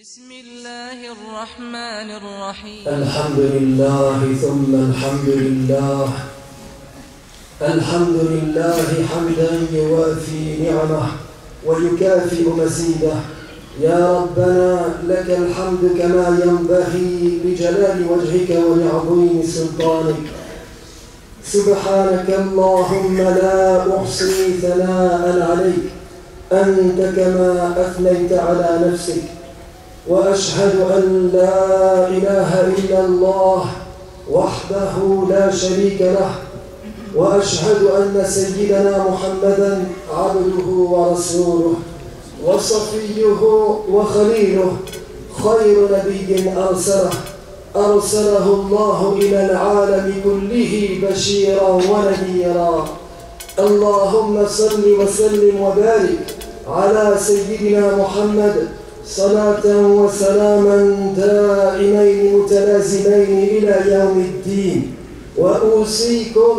بسم الله الرحمن الرحيم. الحمد لله ثم الحمد لله. الحمد لله حمدا يوافي نعمه ويكافئ مزيده. يا ربنا لك الحمد كما ينبغي لجلال وجهك ولعظيم سلطانك. سبحانك اللهم لا أحصي ثناء عليك أنت كما أثنيت على نفسك، وأشهد أن لا إله إلا الله وحده لا شريك له، وأشهد أن سيدنا محمدًا عبده ورسوله وصفيه وخليله، خير نبي أرسله الله إلى العالم كله بشيرا ونذيرا. اللهم صل وسلم وبارك على سيدنا محمد صلاة وسلاما دائمين متلازمين إلى يوم الدين. وأوصيكم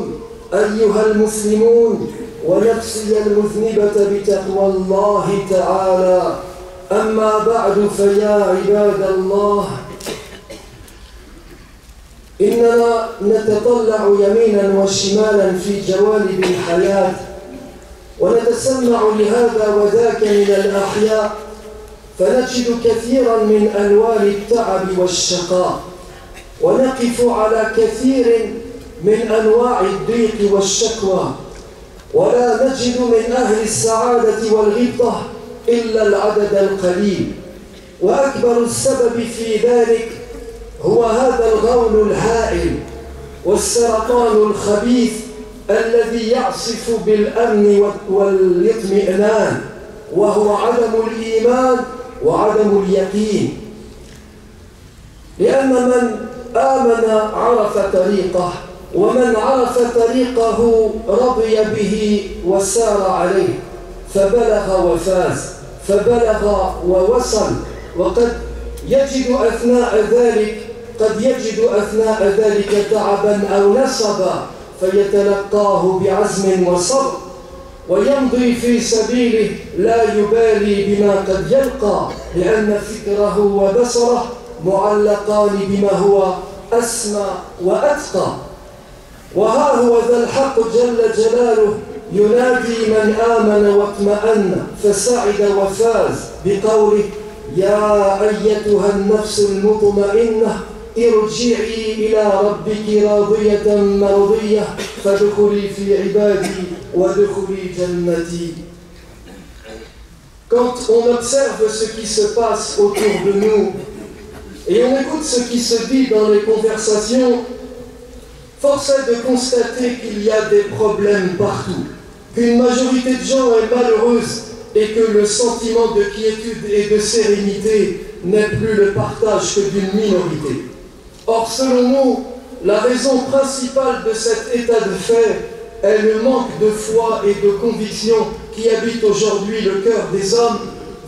أيها المسلمون ونفسي المذنبة بتقوى الله تعالى. أما بعد، فيا عباد الله، إننا نتطلع يمينا وشمالا في جوانب الحياة، ونتسمع لهذا وذاك من الأحياء، فنجد كثيرا من ألوان التعب والشقاء، ونقف على كثير من أنواع الضيق والشكوى، ولا نجد من أهل السعادة والغبطة إلا العدد القليل. وأكبر السبب في ذلك هو هذا الغول الهائل والسرطان الخبيث الذي يعصف بالأمن والاطمئنان، وهو عدم الإيمان وعدم اليقين. لأن من آمن عرف طريقه، ومن عرف طريقه رضي به وسار عليه، فبلغ وفاز، فبلغ ووصل. وقد يجد أثناء ذلك تعبا أو نصبا، فيتلقاه بعزم وصبر، ويمضي في سبيله لا يبالي بما قد يلقى، لأن فكره وبصره معلقان بما هو أسمى وأتقى. وها هو ذا الحق جل جلاله ينادي من آمن واطمأن فسعد وفاز بقوله: يا أيتها النفس المطمئنة ارجعي إلى ربك راضية مرضية فادخلي في عبادي وادخلي جنتي. Quand on observe ce qui se passe autour de nous et on écoute ce qui se dit dans les conversations, force est de constater qu'il y a des problèmes partout, qu'une majorité de gens est malheureuse et que le sentiment de quiétude et de sérénité n'est plus le partage que d'une minorité. Or, selon nous, la raison principale de cet état de fait est le manque de foi et de conviction qui habite aujourd'hui le cœur des hommes,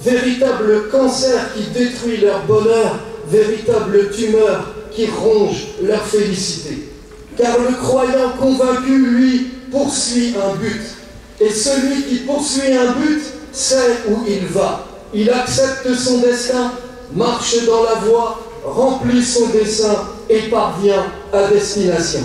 véritable cancer qui détruit leur bonheur, véritable tumeur qui ronge leur félicité. Car le croyant convaincu, lui, poursuit un but. Et celui qui poursuit un but sait où il va. Il accepte son destin, marche dans la voie, remplit son dessein et parvient à destination.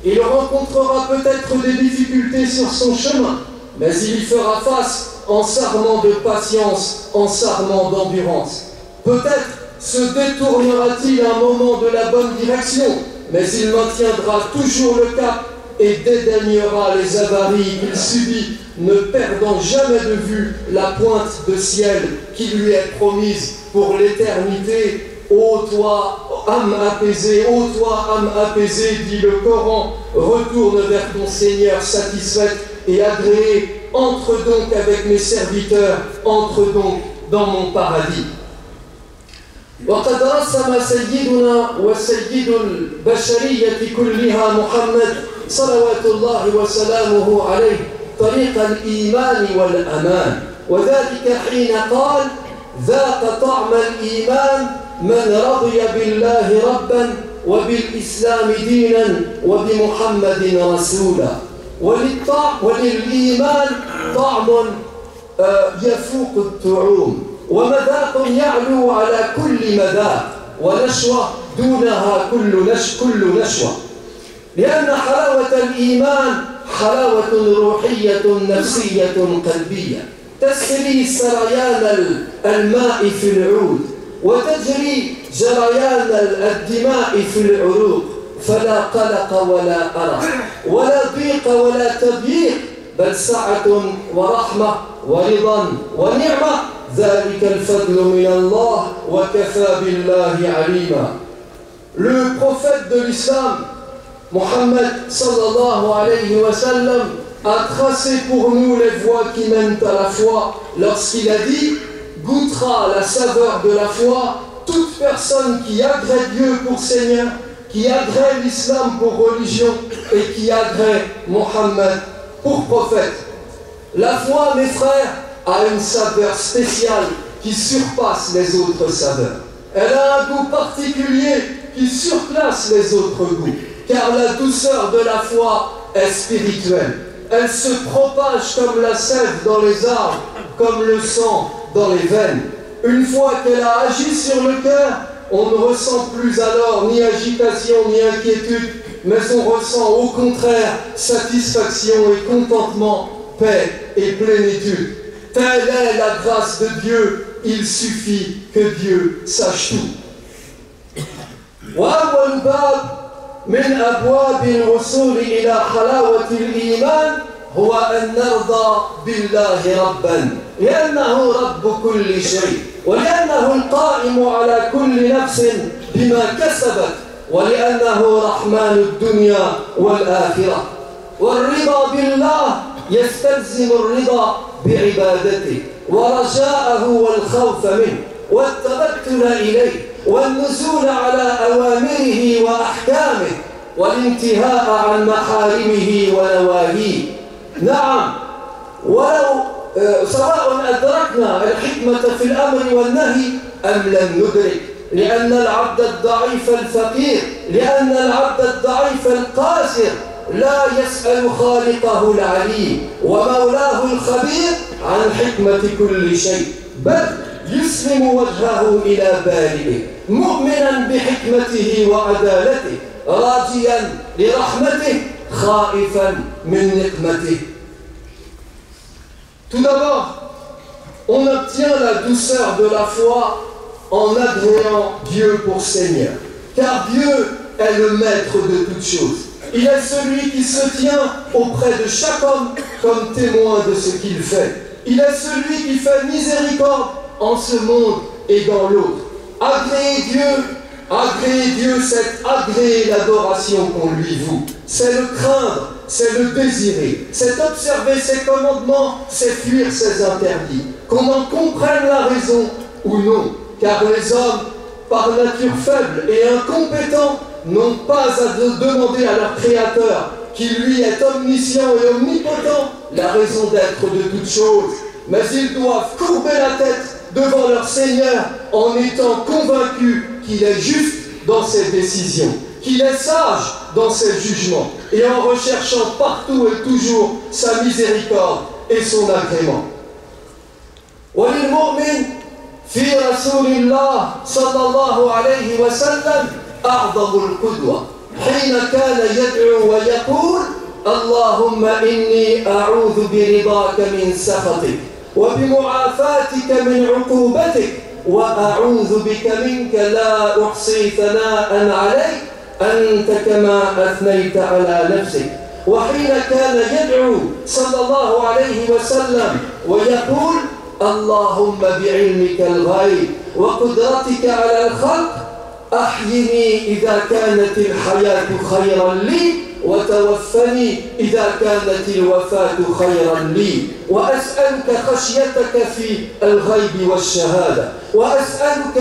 Il rencontrera peut-être des difficultés sur son chemin, mais il y fera face en s'armant de patience, en s'armant d'endurance. Peut-être se détournera-t-il un moment de la bonne direction, mais il maintiendra toujours le cap et dédaignera les avaries qu'il subit, ne perdant jamais de vue la pointe de ciel qui lui est promise pour l'éternité. Ô toi, âme apaisée, dit le Coran, retourne vers ton Seigneur satisfaite et agréée, entre donc avec mes serviteurs, entre donc dans mon paradis. وقد رسم سيدنا وسيد البشرية كلها محمد صلوات الله وسلامه عليه طريق الإيمان والأمان، وذلك حين قال: ذاق طعم الإيمان من رضي بالله ربا وبالإسلام دينا وبمحمد رسولا. وللإيمان طعم يفوق الطعوم، ومذاق يعلو على كل مذاق، ونشوة دونها كل نشوة. لأن حلاوة الإيمان حلاوة روحية نفسية قلبية، تسري سريان الماء في العود وتجري جريان الدماء في العروق، فلا قلق ولا أرق ولا ضيق ولا تضييق، بل سعة ورحمة ورضا ونعمة، ذلك الفضل من الله وكفى بالله عليما. Le prophète de l'islam, Mohammed sallallahu alayhi wa sallam, a tracé pour nous les voies qui mènent à la foi lorsqu'il a dit « Goûtera la saveur de la foi toute personne qui agrée Dieu pour Seigneur, qui agrée l'islam pour religion et qui agrée Mohammed pour prophète. » La foi, mes frères, a une saveur spéciale qui surpasse les autres saveurs. Elle a un goût particulier qui surclasse les autres goûts, car la douceur de la foi est spirituelle. Elle se propage comme la sève dans les arbres, comme le sang dans les veines. Une fois qu'elle a agi sur le cœur, on ne ressent plus alors ni agitation ni inquiétude, mais on ressent au contraire satisfaction et contentement, paix et plénitude. Telle est la grâce de Dieu, il suffit que Dieu sache tout. وأول باب من أبواب الوصول إلى حلاوة الإيمان هو أن نرضى بالله ربا، لأنه رب كل شيء، ولأنه القائم على كل نفس بما كسبت، ولأنه رحمن الدنيا والآخرة. والرضا بالله يستلزم الرضا بعبادته ورجاءه والخوف منه والتبتل إليه والنزول على أوامره وأحكامه والانتهاء عن محارمه ونواهيه. نعم، ولو سواء أدركنا الحكمة في الأمر والنهي أم لم ندرك، لأن العبد الضعيف الفقير، لأن العبد الضعيف القاسر لا يسأل خالقه العليم ومولاه الخبير عن حكمة كل شيء، بل يسلم وجهه إلى بارئه مؤمنا بحكمته وعدالته، راجيا لرحمته خائفا من نقمته. Tout d'abord, on obtient la douceur de la foi en agréant Dieu pour Seigneur, car Dieu est le maître de toutes choses. Il est celui qui se tient auprès de chaque homme comme témoin de ce qu'il fait. Il est celui qui fait miséricorde en ce monde et dans l'autre. Agréer Dieu, c'est agréer l'adoration qu'on lui voue. C'est le craindre, c'est le désirer, c'est observer ses commandements, c'est fuir ses interdits. Qu'on en comprenne la raison ou non, car les hommes, par nature faibles et incompétents, n'ont pas à demander à leur Créateur, qui lui est omniscient et omnipotent, la raison d'être de toutes choses. Mais ils doivent courber la tête devant leur Seigneur en étant convaincus qu'il est juste dans ses décisions, qu'il est sage dans ses jugements, et en recherchant partout et toujours sa miséricorde et son agrément. وللمؤمن في رسول الله صلى الله عليه وسلم أعظم القدوة حين كان يدعو ويقول اللهم إني أعوذ برضاك من سخطك وبمعافاتك من عقوبتك وأعوذ بك منك لا أحصي ثناء عليك أنت كما أثنيت على نفسك. وحين كان يدعو صلى الله عليه وسلم ويقول اللهم بعلمك الغيب وقدرتك على الخلق أحيني إذا كانت الحياة خيرا لي وتوفني إذا كانت الوفاة خيرا لي، وأسألك خشيتك في الغيب والشهادة، وأسألك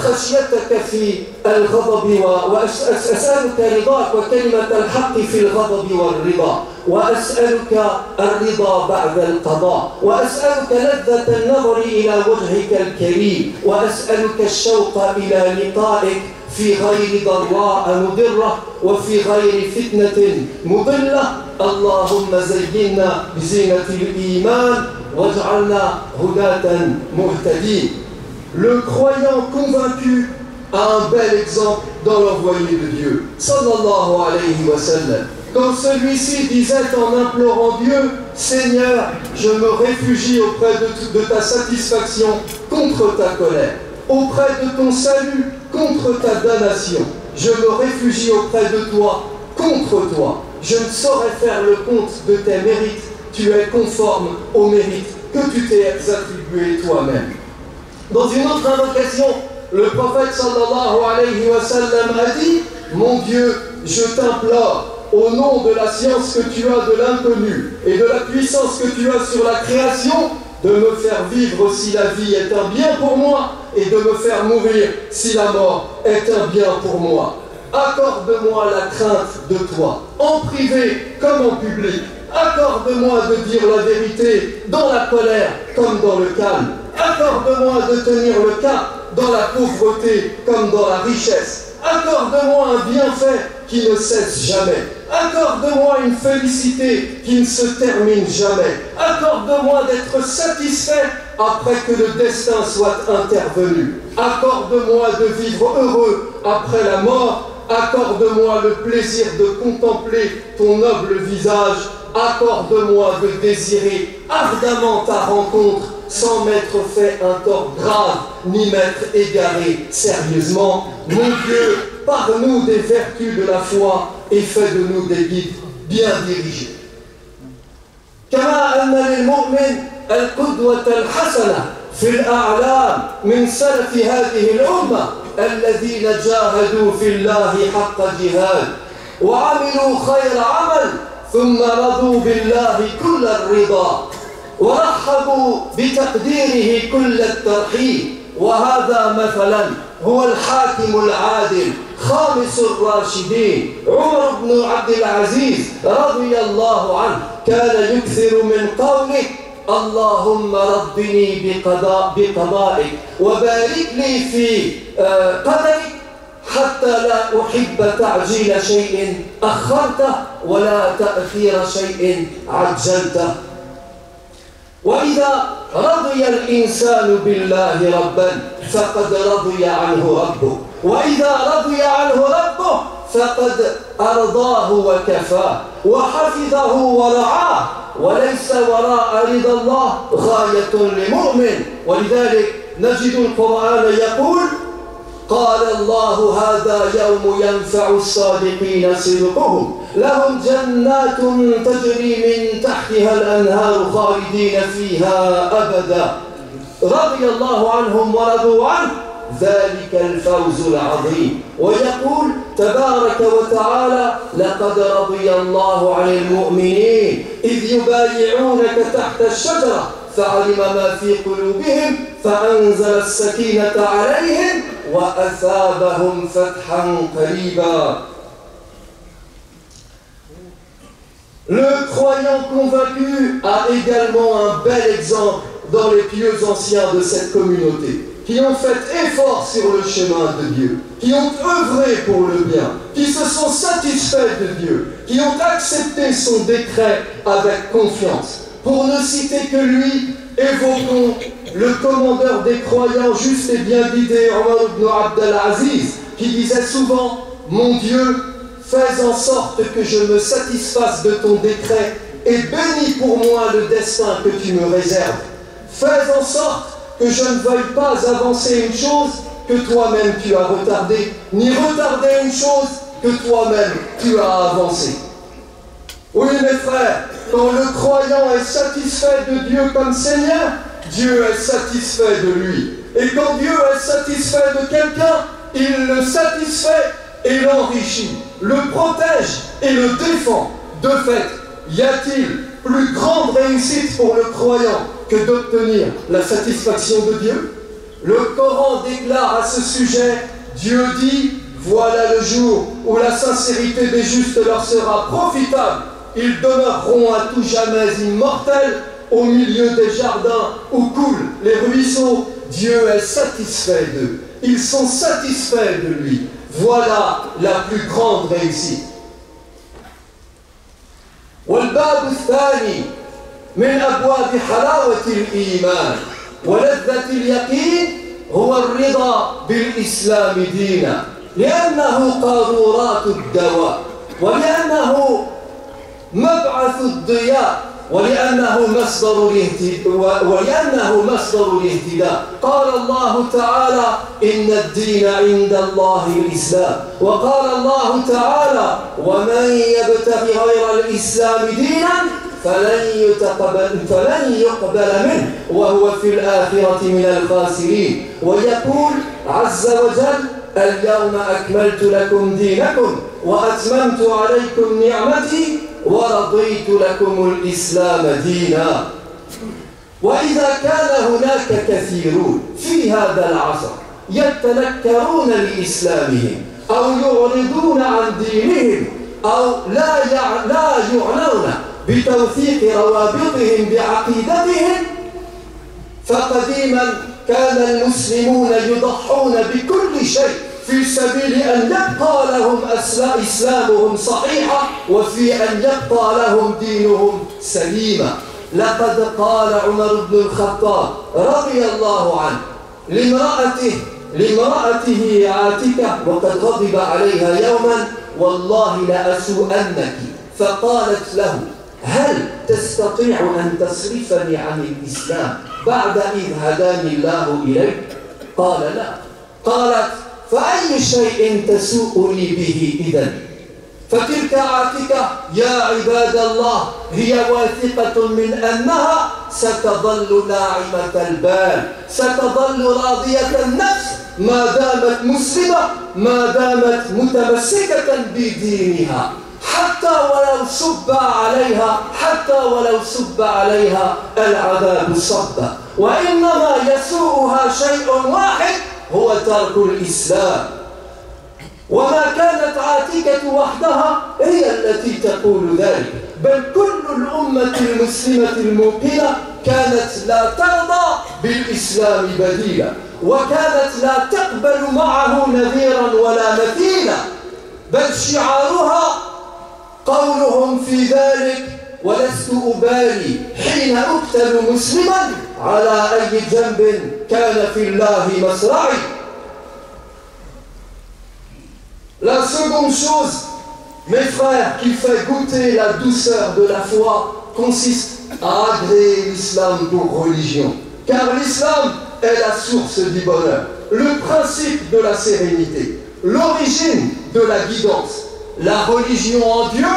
خشيتك في الغضب وأسألك رضاك وكلمة الحق في الغضب والرضا، وأسألك الرضا بعد القضاء، وأسألك لذة النظر إلى وجهك الكريم، وأسألك الشوق إلى لقائك في غير ضراء مضرة وفي غير فتنة مضلة Allahumma zayyinna bizinatil iman waj'alna hudatan muhtadin. Le croyant convaincu a un bel exemple dans l'envoyé de Dieu, sallallahu alayhi wa sallam. Quand celui-ci disait en implorant Dieu, Seigneur, je me réfugie auprès de ta satisfaction contre ta colère, auprès de ton salut contre ta damnation. Je me réfugie auprès de toi contre toi. Je ne saurais faire le compte de tes mérites. Tu es conforme aux mérites que tu t'es attribué toi-même. Dans une autre invocation, le prophète sallallahu alayhi wa sallam a dit: mon Dieu, je t'implore, au nom de la science que tu as de l'inconnu et de la puissance que tu as sur la création, de me faire vivre si la vie est un bien pour moi et de me faire mourir si la mort est un bien pour moi. Accorde-moi la crainte de toi, en privé comme en public. Accorde-moi de dire la vérité dans la colère comme dans le calme. Accorde-moi de tenir le cap dans la pauvreté comme dans la richesse. Accorde-moi un bienfait qui ne cesse jamais. Accorde-moi une félicité qui ne se termine jamais. Accorde-moi d'être satisfait après que le destin soit intervenu. Accorde-moi de vivre heureux après la mort. Accorde-moi le plaisir de contempler ton noble visage. Accorde-moi de désirer ardemment ta rencontre sans m'être fait un tort grave, ni m'être égaré sérieusement. Mon Dieu, parle-nous des vertus de la foi et fais de nous des guides bien dirigés. كما أن للمؤمن القدوة الحسنة في الأعلام من سلف هذه الأمة الذين جاهدوا في الله حق جهاد وعملوا خير عمل ثم رضوا بالله كل الرضا ورحبوا بتقديره كل الترحيب. وهذا مثلا هو الحاكم العادل خامس الراشدين عمر بن عبد العزيز رضي الله عنه. كان يكثر من قوله: اللهم ربني بقضائك وبارك لي في قدرك حتى لا أحب تعجيل شيء أخرته ولا تأخير شيء عجلته. وإذا رضي الإنسان بالله ربا فقد رضي عنه ربه، وإذا رضي عنه ربه فقد أرضاه وكفاه وحفظه ورعاه، وليس وراء رضا الله غاية لمؤمن. ولذلك نجد القرآن يقول: قال الله هذا يوم ينفع الصادقين صدقهم لهم جنات تجري من تحتها الأنهار خالدين فيها أبدا رضي الله عنهم ورضوا عنه ذلك الفوز العظيم. ويقول تبارك وتعالى: لقد رضي الله عن المؤمنين إذ يبايعونك تحت الشجرة فعلم ما في قلوبهم فأنزل السكينة عليهم وأثابهم فتحا قريبا. Le croyant convaincu a également un bel exemple dans les pieux anciens de cette communauté, qui ont fait effort sur le chemin de Dieu, qui ont œuvré pour le bien, qui se sont satisfaits de Dieu, qui ont accepté son décret avec confiance. Pour ne citer que lui, évoquons le commandeur des croyants juste et bien guidé, Omar ibn Abd al-Aziz, qui disait souvent: mon Dieu, fais en sorte que je me satisfasse de ton décret et bénis pour moi le destin que tu me réserves. Fais en sorte que je ne veuille pas avancer une chose que toi-même tu as retardée, ni retarder une chose que toi-même tu as avancée. Oui, mes frères, quand le croyant est satisfait de Dieu comme Seigneur, Dieu est satisfait de lui. Et quand Dieu est satisfait de quelqu'un, il le satisfait et l'enrichit, le protège et le défend. De fait, y a-t-il plus grande réussite pour le croyant que d'obtenir la satisfaction de Dieu? Le Coran déclare à ce sujet: Dieu dit: voilà le jour où la sincérité des justes leur sera profitable. Ils demeureront à tout jamais immortels au milieu des jardins où coulent les ruisseaux. Dieu est satisfait d'eux. Ils sont satisfaits de lui. Voilà la plus grande réussite. والباب الثاني من أبواب حلاوة الإيمان ولذة اليقين هو الرضا بالإسلام دينا، لأنه قارورات الدواء، ولأنه مبعث الضياء، ولأنه مصدر الاهتداء. قال الله تعالى: إن الدين عند الله الإسلام. وقال الله تعالى: ومن يبتغ غير الإسلام دينا فلن يقبل منه وهو في الآخرة من الخاسرين. ويقول عز وجل: اليوم أكملت لكم دينكم وأتممت عليكم نعمتي ورضيت لكم الإسلام دينا. وإذا كان هناك كثيرون في هذا العصر يتنكرون لإسلامهم أو يعرضون عن دينهم أو لا يعنون بتوثيق روابطهم بعقيدتهم، فقديما كان المسلمون يضحون بكل شيء في سبيل أن يبقى لهم إسلامهم صحيحا وفي أن يبقى لهم دينهم سليما. لقد قال عمر بن الخطاب رضي الله عنه لامرأته عاتكة وقد غضب عليها يوما: والله لأسوءنك. فقالت له: هل تستطيع أن تصرفني عن الإسلام بعد إذ هداني الله إليك؟ قال: لا. قالت: فأي شيء تسوءني به إذن؟ فتلك عاتكة يا عباد الله هي واثقة من أنها ستظل ناعمة البال، ستظل راضية النفس ما دامت مسلمة، ما دامت متمسكة بدينها، حتى ولو صب عليها العذاب صبا. وإنما يسوءها شيء واحد هو ترك الإسلام. وما كانت عاتكة وحدها هي التي تقول ذلك، بل كل الأمة المسلمة الموقنة كانت لا ترضى بالإسلام بديلا، وكانت لا تقبل معه نذيرا ولا مثيلا، بل شعارها قولهم في ذلك: ولست أبالي حين أقتل مسلما على أي جنب كان في الله مصرعي. La seconde chose, mes frères, qui fait goûter la douceur de la foi, consiste à agréer l'islam pour religion. Car l'islam est la source du bonheur, le principe de la sérénité, l'origine de la guidance. La religion en Dieu,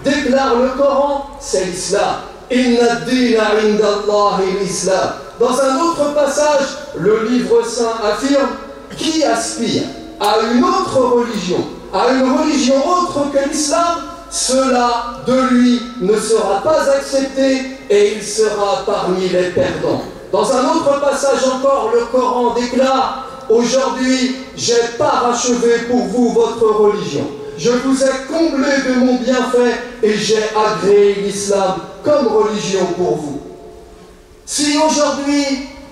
déclare le Coran, c'est l'islam. Inna ad-dina 'inda Allahi l'islam. Dans un autre passage, le livre saint affirme: qui aspire à une autre religion, à une religion autre que l'islam, cela de lui ne sera pas accepté et il sera parmi les perdants. Dans un autre passage encore, le Coran déclare: aujourd'hui, j'ai parachevé pour vous votre religion. Je vous ai comblé de mon bienfait et j'ai agréé l'islam comme religion pour vous. Si aujourd'hui,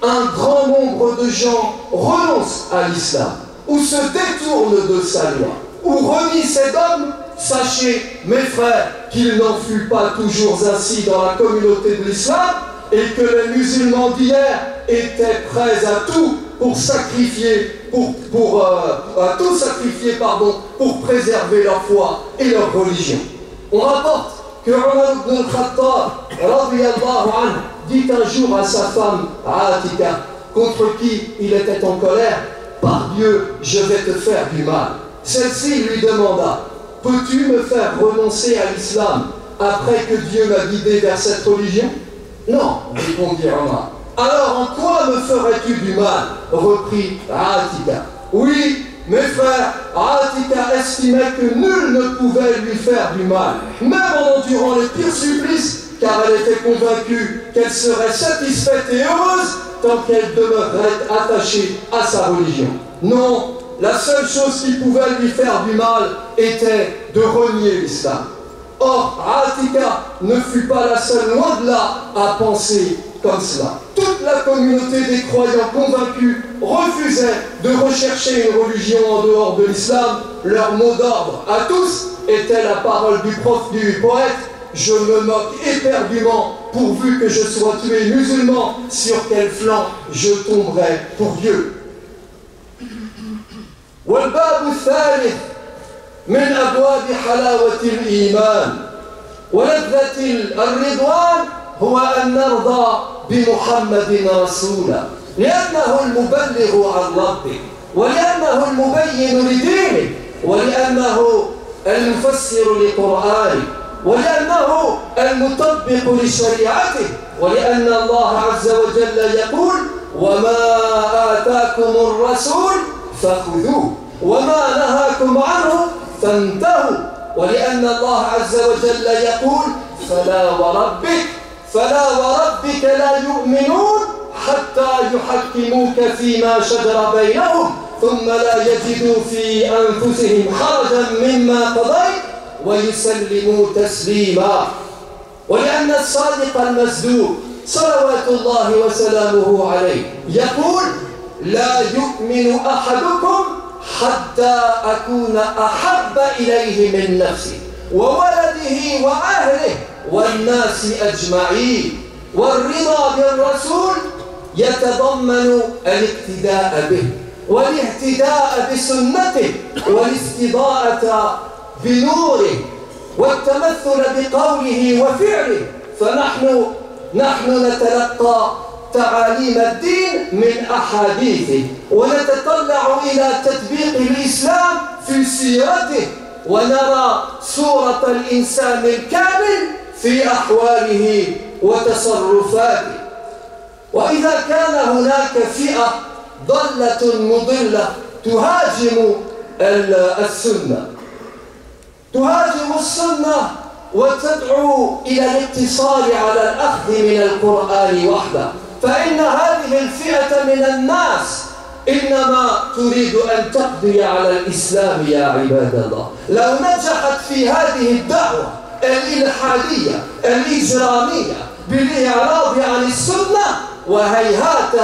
un grand nombre de gens renoncent à l'islam, ou se détournent de sa loi, ou renie ses dogmes, sachez, mes frères, qu'il n'en fut pas toujours ainsi dans la communauté de l'islam, et que les musulmans d'hier étaient prêts à tout pour sacrifier, pour préserver leur foi et leur religion. On rapporte que Umar ibn al-Khattab radiyallahu anhu dit un jour à sa femme Atika, contre qui il était en colère: par Dieu, je vais te faire du mal. Celle-ci lui demanda: peux-tu me faire renoncer à l'islam après que Dieu m'a guidé vers cette religion? Non, répondit Omar. Alors en quoi me ferais-tu du mal? Reprit Atika. Oui, mes frères, Atika estimait que nul ne pouvait lui faire du mal, même en endurant les pires supplices, car elle était convaincue qu'elle serait satisfaite et heureuse tant qu'elle demeurerait attachée à sa religion. Non, la seule chose qui pouvait lui faire du mal était de renier l'islam. Or, Atika ne fut pas la seule, loin de là, à penser comme cela. Toute la communauté des croyants convaincus refusait de rechercher une religion en dehors de l'islam. Leur mot d'ordre à tous était la parole du poète: je me moque éperdument, pourvu que je sois tué musulman, sur quel flanc je tomberai pour Dieu. والباب الثالث من أبواب حلاوة الإيمان ولذة الرضوان هو أن نرضى بمحمد رسولا، لأنه المبلغ عن ربه، ولأنه المبين لدينه، ولأنه المفسر لقرآنه، ولأنه المطبق لشريعته، ولأن الله عز وجل يقول: وما آتاكم الرسول فخذوه وما نهاكم عنه فانتهوا، ولأن الله عز وجل يقول: فلا وربك لا يؤمنون حتى يحكموك فيما شجر بينهم ثم لا يجدوا في أنفسهم حرجا مما قضيت ويسلموا تسليما. ولأن الصادق المصدوق صلوات الله وسلامه عليه يقول: لا يؤمن أحدكم حتى أكون أحب إليه من نفسه وولده وأهله والناس أجمعين. والرضا بالرسول يتضمن الاقتداء به والاهتداء بسنته والاستضاءة بنوره والتمثل بقوله وفعله. فنحن نتلقى تعاليم الدين من أحاديثه، ونتطلع إلى تطبيق الإسلام في سيرته، ونرى صورة الإنسان الكامل في أحواله وتصرفاته. وإذا كان هناك فئة ضالة مضلة تهاجم السنة وتدعو إلى الاقتصار على الأخذ من القرآن وحده، فإن هذه الفئة من الناس إنما تريد أن تقضي على الإسلام يا عباد الله. لو نجحت في هذه الدعوة الإلحادية الإجرامية بالإعراض عن السنة، وهيهات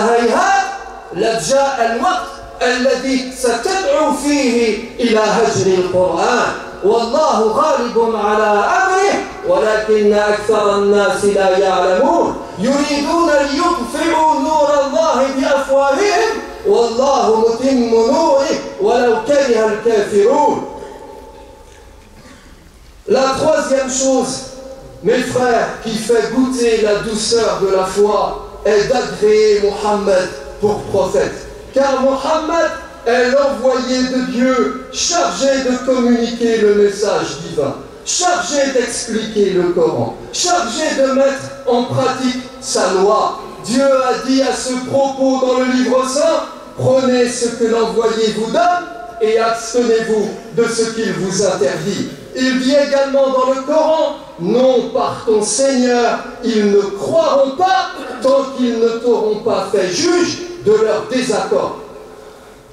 لجاء الوقت الذي ستدعو فيه إلى هجر القرآن، والله غالب على أمره ولكن أكثر الناس لا يعلمون. يريدون ليطفئوا نور الله بأفواههم والله متم نوره ولو كره الكافرون. La troisième chose, mes frères, qui fait goûter la douceur de la foi est d'agréer Mohammed pour prophète. Car Mohammed est l'envoyé de Dieu, chargé de communiquer le message divin, chargé d'expliquer le Coran, chargé de mettre en pratique sa loi. Dieu a dit à ce propos dans le livre saint: prenez ce que l'envoyé vous donne et abstenez-vous de ce qu'il vous interdit. Il dit également dans le Coran: non, par ton Seigneur, ils ne croiront pas tant qu'ils ne t'auront pas fait juge de leur désaccord.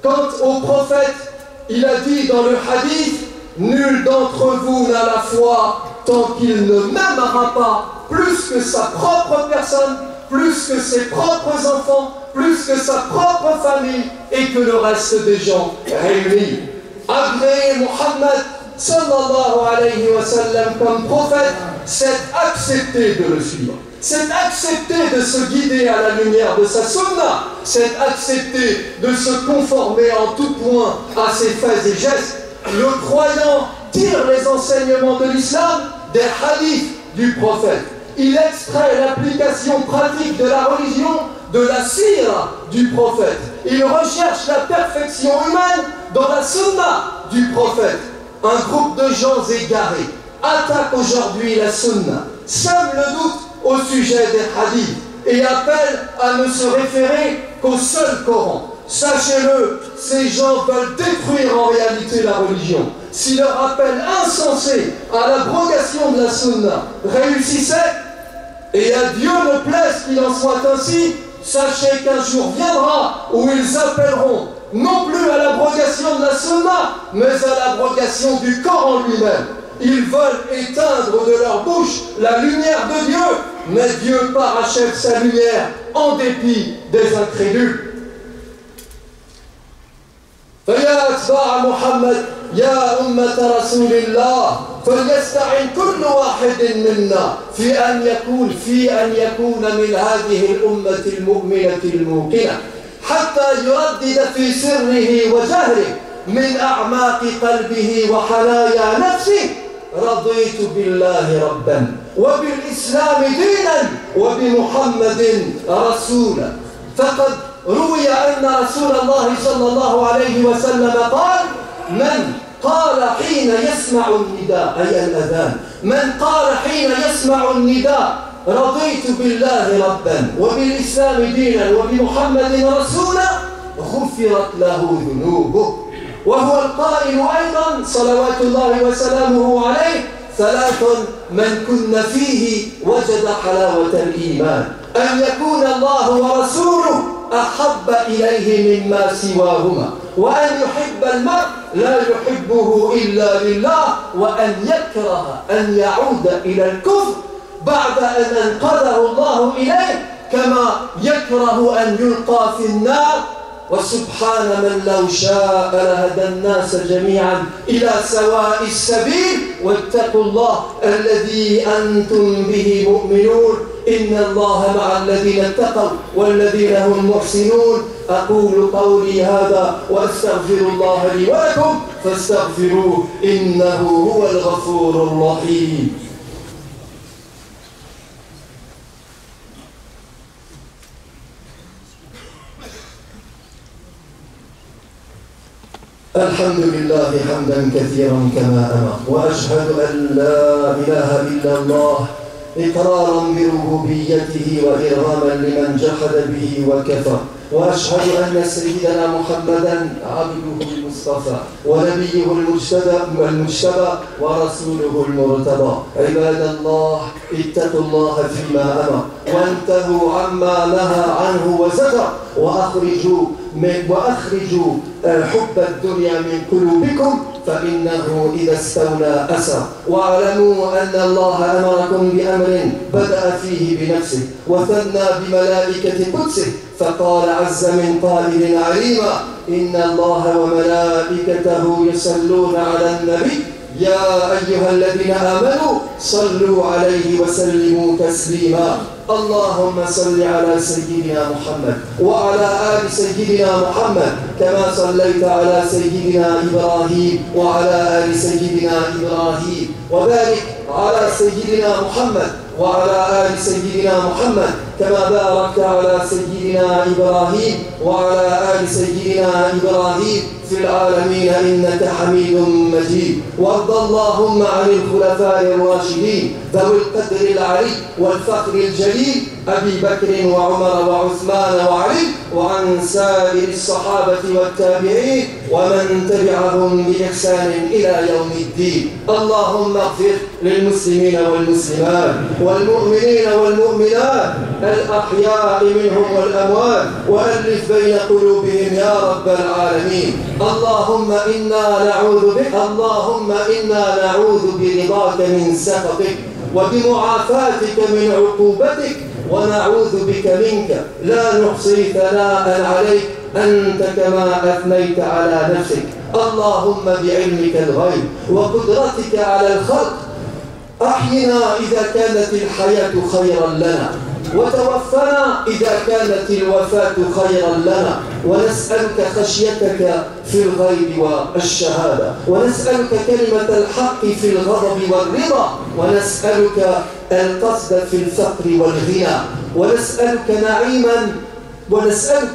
Quant au prophète, il a dit dans le hadith: nul d'entre vous n'a la foi tant qu'il ne m'aimera pas plus que sa propre personne, plus que ses propres enfants, plus que sa propre famille et que le reste des gens réunis. Agréer Mohammed sallallahu alayhi wa sallam comme prophète, c'est accepter de le suivre. C'est accepter de se guider à la lumière de sa sunna. C'est accepter de se conformer en tout point à ses faits et gestes. Le croyant tire les enseignements de l'islam des hadiths du prophète. Il extrait l'application pratique de la religion de la sira du prophète. Il recherche la perfection humaine dans la sunna du prophète. Un groupe de gens égarés attaque aujourd'hui la sunna, sème le doute au sujet des hadiths et appelle à ne se référer qu'au seul Coran. Sachez-le, ces gens veulent détruire en réalité la religion. Si leur appel insensé à l'abrogation de la sunna réussissait, et à Dieu ne plaise qu'il en soit ainsi, sachez qu'un jour viendra où ils appelleront non plus à l'abrogation de la sunna, mais à l'abrogation du Coran lui-même. Ils veulent éteindre de leur bouche la lumière de Dieu, mais Dieu parachève sa lumière en dépit des incrédules. فيا أتباع محمد يا أمة رسول الله فليستعن كل واحد منا في أن يكون من هذه الأمة المؤمنة الموقنة، حتى يردد في سره وجهره من أعماق قلبه وحنايا نفسه: رضيت بالله ربا وبالإسلام دينا وبمحمد رسولا. فقد روي أن رسول الله صلى الله عليه وسلم قال: من قال حين يسمع النداء، أي الأذان، من قال حين يسمع النداء: رضيت بالله ربا وبالإسلام دينا وبمحمد رسولا، غفرت له ذنوبه. وهو القائل أيضا صلوات الله وسلامه عليه: ثلاث من كن فيه وجد حلاوة الإيمان: أن يكون الله ورسوله أحب إليه مما سواهما، وأن يحب المرء لا يحبه إلا لله، وأن يكره أن يعود إلى الكفر بعد أن أنقذه الله إليه، كما يكره أن يلقى في النار. وسبحان من لو شاء لهدى الناس جميعا إلى سواء السبيل، واتقوا الله الذي أنتم به مؤمنون، إن الله مع الذين اتقوا والذين هم محسنون. أقول قولي هذا وأستغفر الله لي ولكم فاستغفروه إنه هو الغفور الرحيم. الحمد لله حمدا كثيرا كما أمر، وأشهد أن لا إله إلا الله إقرارا بربوبيته وإرغاما لمن جحد به وكفر، وأشهد أن سيدنا محمدا عبده المصطفى ونبيه المجتبى ورسوله المرتضى. عباد الله، اتقوا الله فيما أمر وانتهوا عما نهى عنه وزجر، وأخرجوا حب الدنيا من قلوبكم فإنه إذا استولى أسر. واعلموا أن الله أمركم بأمر بدأ فيه بنفسه وثنى بملائكة قدسه، فقال عز من قائل عليما: إن الله وملائكته يصلون على النبي يا أيها الذين آمنوا صلوا عليه وسلموا تسليما. اللهم صل على سيدنا محمد وعلى آل سيدنا محمد كما صليت على سيدنا إبراهيم وعلى آل سيدنا إبراهيم، وبارك على سيدنا محمد وعلى آل سيدنا محمد كما باركت على سيدنا إبراهيم وعلى آل سيدنا إبراهيم في العالمين إنك حميد مجيد. وارض اللهم عن الخلفاء الراشدين ذوي القدر العلي والفخر الجليل أبي بكر وعمر وعثمان وعلي، وعن سائر الصحابة والتابعين ومن تبعهم بإحسان إلى يوم الدين. اللهم اغفر للمسلمين والمسلمات والمؤمنين والمؤمنات الأحياء منهم والأموات، وألف بين قلوبهم يا رب العالمين. اللهم إنا نعوذ برضاك من سخطك وبمعافاتك من عقوبتك، ونعوذ بك منك لا نحصي ثناء عليك أنت كما أثنيت على نفسك. اللهم بعلمك الغيب وقدرتك على الخلق أحينا إذا كانت الحياة خيرا لنا، وتوفنا إذا كانت الوفاة خيرا لنا، ونسألك خشيتك في الغيب والشهادة، ونسألك كلمة الحق في الغضب والرضا، ونسألك القصد في الفقر والغنى، ونسألك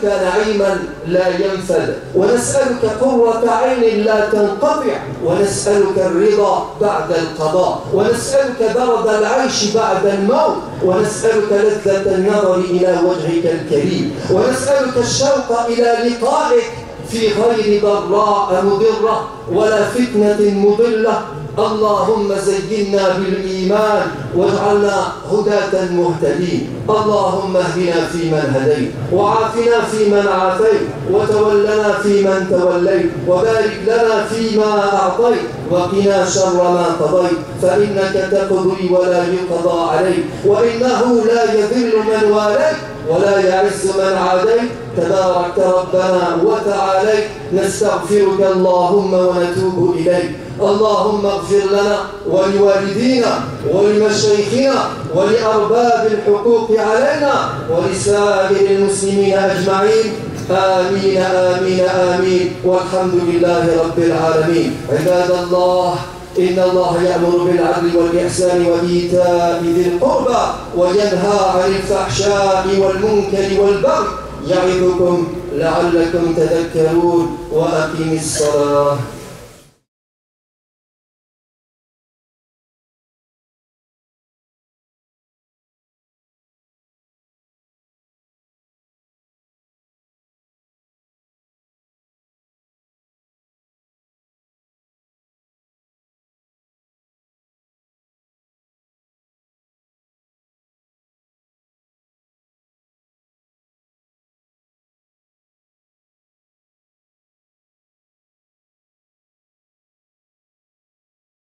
نعيما لا ينفد، ونسألك قرة عين لا تنقطع، ونسألك الرضا بعد القضاء، ونسألك برد العيش بعد الموت، ونسألك لذة النظر إلى وجهك الكريم، ونسألك الشوق إلى لقائك في غير ضراء مضرة ولا فتنة مضلة اللهم زينا بالإيمان واجعلنا هداة مهتدين. اللهم اهدنا فيمن هديت، وعافنا فيمن عافيت، وتولنا فيمن توليت، وبارك لنا فيما أعطيت، وقنا شر ما قضيت، فإنك تقضي ولا يقضى عليك، وإنه لا يذل من واليت ولا يعز من عاديت، تباركت ربنا وتعاليت. نستغفرك اللهم ونتوب إليك. اللهم اغفر لنا ولوالدينا ولمشايخنا ولأرباب الحقوق علينا ولسائر المسلمين أجمعين. آمين آمين آمين، والحمد لله رب العالمين. عباد الله، إن الله يأمر بالعدل والإحسان وإيتاء ذي القربى وينهى عن الفحشاء والمنكر والبغي يعظكم لعلكم تذكرون. وأقم الصلاة.